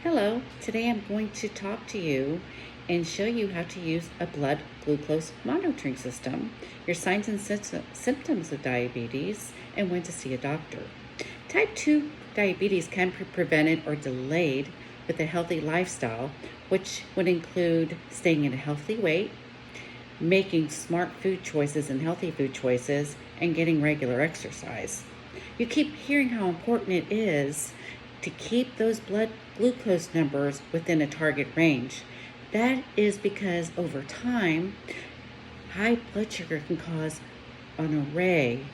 Hello, today I'm going to talk to you and show you how to use a blood glucose monitoring system, your signs and symptoms of diabetes, and when to see a doctor. Type 2 diabetes can be prevented or delayed with a healthy lifestyle, which would include staying at a healthy weight, making smart food choices and healthy food choices, and getting regular exercise. You keep hearing how important it is to keep those blood glucose numbers within a target range. That is because over time, high blood sugar can cause an array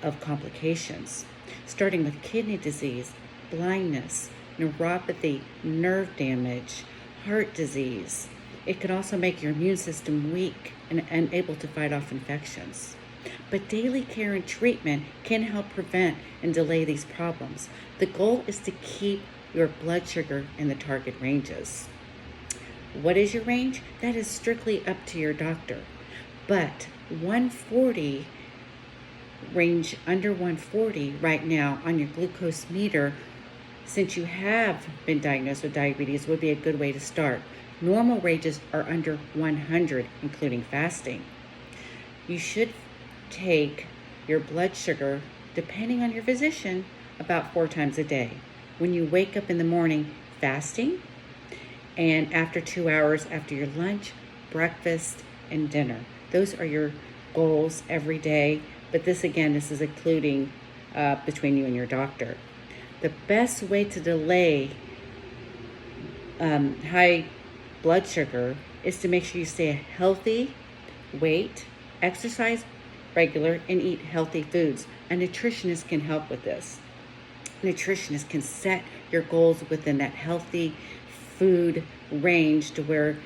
of complications, starting with kidney disease, blindness, neuropathy, nerve damage, heart disease. It can also make your immune system weak and unable to fight off infections. But daily care and treatment can help prevent and delay these problems. The goal is to keep your blood sugar in the target ranges. What is your range? That is strictly up to your doctor. But 140 range under 140 right now on your glucose meter, since you have been diagnosed with diabetes, would be a good way to start. Normal ranges are under 100, including fasting. You should take your blood sugar, depending on your physician, about 4 times a day. When you wake up in the morning, fasting, and after 2 hours after your lunch, breakfast, and dinner. Those are your goals every day, but this is including between you and your doctor. The best way to delay high blood sugar is to make sure you stay a healthy weight, exercise regular, and eat healthy foods. A nutritionist can help with this. A nutritionist can set your goals within that healthy food range to where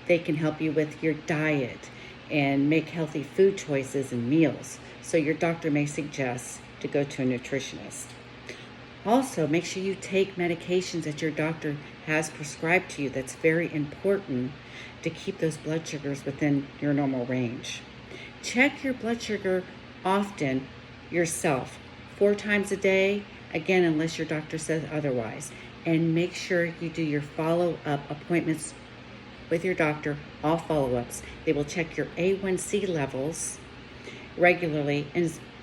they can help you with your diet and make healthy food choices and meals. So your doctor may suggest to go to a nutritionist. Also, make sure you take medications that your doctor has prescribed to you. That's very important to keep those blood sugars within your normal range. Check your blood sugar often yourself, 4 times a day, again, unless your doctor says otherwise. And make sure you do your follow-up appointments with your doctor, all follow-ups. They will check your A1C levels regularly,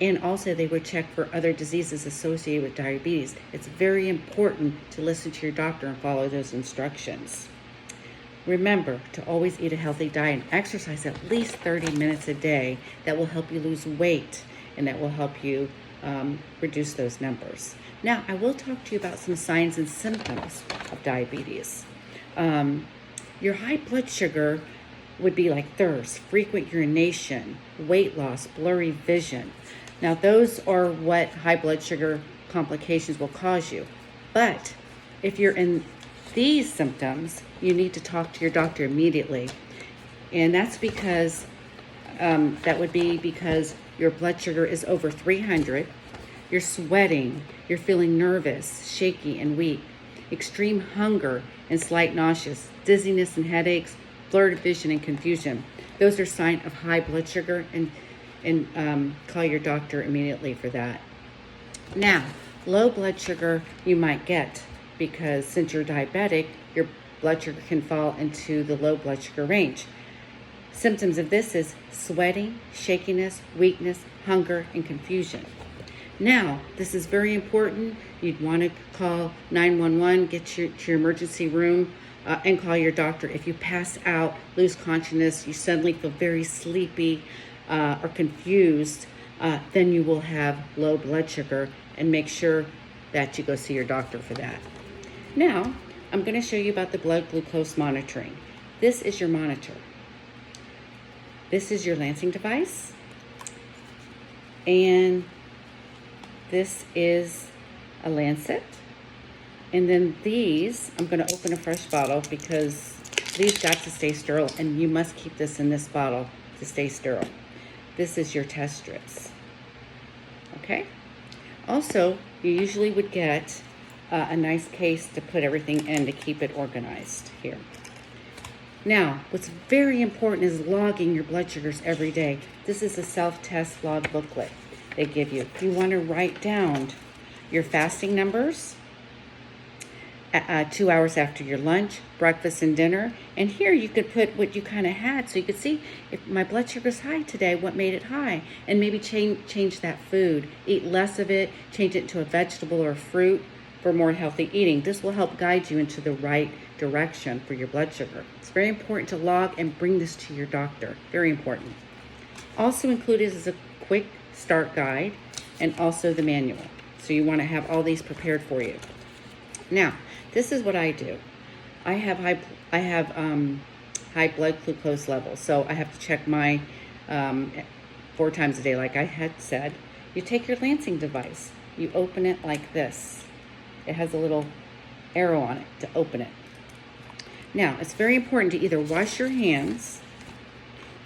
and also they would check for other diseases associated with diabetes. It's very important to listen to your doctor and follow those instructions. Remember to always eat a healthy diet and exercise at least 30 minutes a day. That will help you lose weight, and that will help you reduce those numbers. Now, I will talk to you about some signs and symptoms of diabetes. Your high blood sugar would be like thirst, frequent urination, weight loss, blurry vision. Now, those are what high blood sugar complications will cause you. But if you're in these symptoms, you need to talk to your doctor immediately. And that's because, because your blood sugar is over 300, you're sweating, you're feeling nervous, shaky, and weak, extreme hunger and slight nausea, dizziness and headaches, blurred vision and confusion. Those are signs of high blood sugar, and call your doctor immediately for that. Now, low blood sugar you might get because since you're diabetic, your blood sugar can fall into the low blood sugar range. Symptoms of this is sweating, shakiness, weakness, hunger, and confusion. Now, this is very important. You'd want to call 911, get to your emergency room, and call your doctor. If you pass out, lose consciousness, you suddenly feel very sleepy or confused, then you will have low blood sugar, and make sure that you go see your doctor for that. Now, I'm going to show you about the blood glucose monitoring. This is your monitor. This is your lancing device. And this is a lancet. And then these, I'm going to open a fresh bottle because these got to stay sterile, and you must keep this in this bottle to stay sterile. This is your test strips. Okay? Also, you usually would get a nice case to put everything in to keep it organized here. Now, what's very important is logging your blood sugars every day. This is a self-test log booklet they give you. You want to write down your fasting numbers, 2 hours after your lunch, breakfast, and dinner. And here you could put what you kind of had, so you could see if my blood sugar's high today, what made it high, and maybe change that food. Eat less of it, change it to a vegetable or fruit for more healthy eating. This will help guide you into the right direction for your blood sugar. It's very important to log and bring this to your doctor. Very important. Also included is a quick start guide and also the manual. So you want to have all these prepared for you. Now, this is what I do. I have high blood glucose levels, so I have to check my 4 times a day, like I had said. You take your Lancing device. You open it like this. It has a little arrow on it to open it. Now, it's very important to either wash your hands,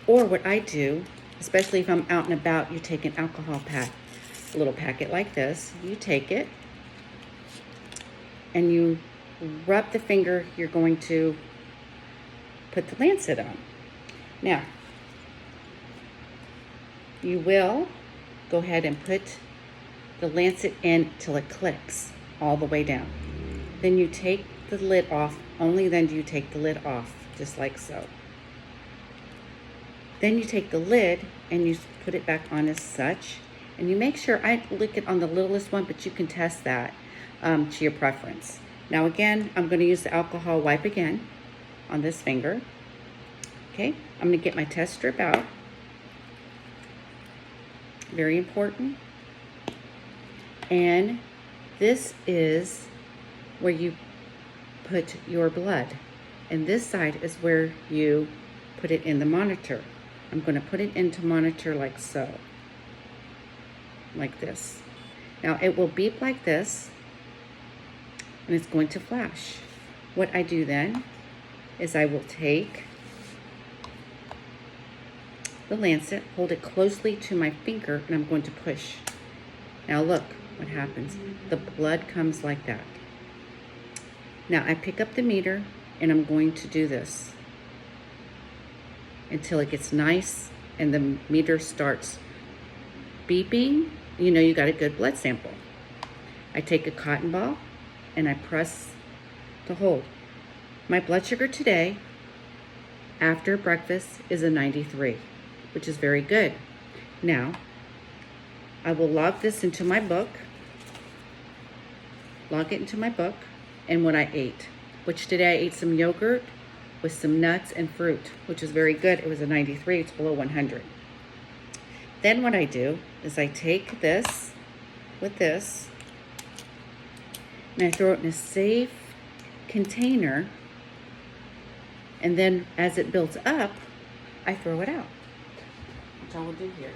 or what I do, especially if I'm out and about, you take an alcohol pack, a little packet like this. You take it, and you rub the finger you're going to put the lancet on. Now, you will go ahead and put the lancet in till it clicks all the way down. Then you take the lid off. Only then do you take the lid off, just like so. Then you take the lid and you put it back on as such. And you make sure, I lick it on the littlest one, but you can test that to your preference. Now again, I'm going to use the alcohol wipe again on this finger. Okay, I'm going to get my test strip out. Very important. And this is where you put your blood. And this side is where you put it in the monitor. I'm going to put it into monitor like so. Like this. Now it will beep like this, and it's going to flash. What I do then is I will take the lancet, hold it closely to my finger, and I'm going to push. Now look what happens. The blood comes like that. Now I pick up the meter and I'm going to do this until it gets nice and the meter starts beeping. You know you got a good blood sample. I take a cotton ball and I press to hold. My blood sugar today after breakfast is a 93, which is very good. Now, I will log this into my book, and what I ate, which today I ate some yogurt with some nuts and fruit, which is very good. It was a 93, it's below 100. Then what I do is I take this with this, and I throw it in a safe container, and then as it builds up, I throw it out, which I will do here.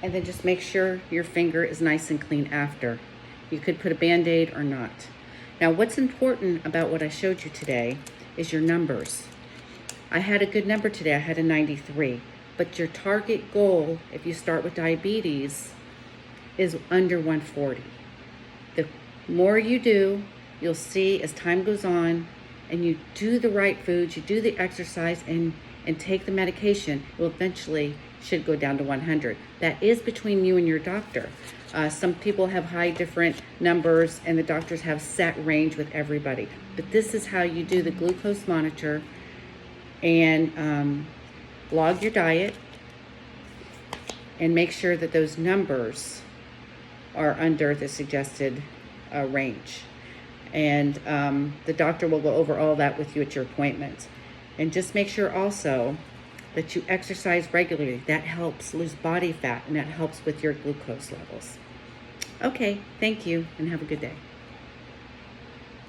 And then just make sure your finger is nice and clean after. You could put a Band-Aid or not. Now what's important about what I showed you today is your numbers. I had a good number today, I had a 93, but your target goal, if you start with diabetes, is under 140. The more you do, you'll see as time goes on, and you do the right foods, you do the exercise, and take the medication, you'll eventually should go down to 100. That is between you and your doctor. Some people have high different numbers, and the doctors have set range with everybody. But this is how you do the glucose monitor and log your diet and make sure that those numbers are under the suggested range. And the doctor will go over all that with you at your appointment. And just make sure also that you exercise regularly. That helps lose body fat, and that helps with your glucose levels. Okay, thank you, and have a good day.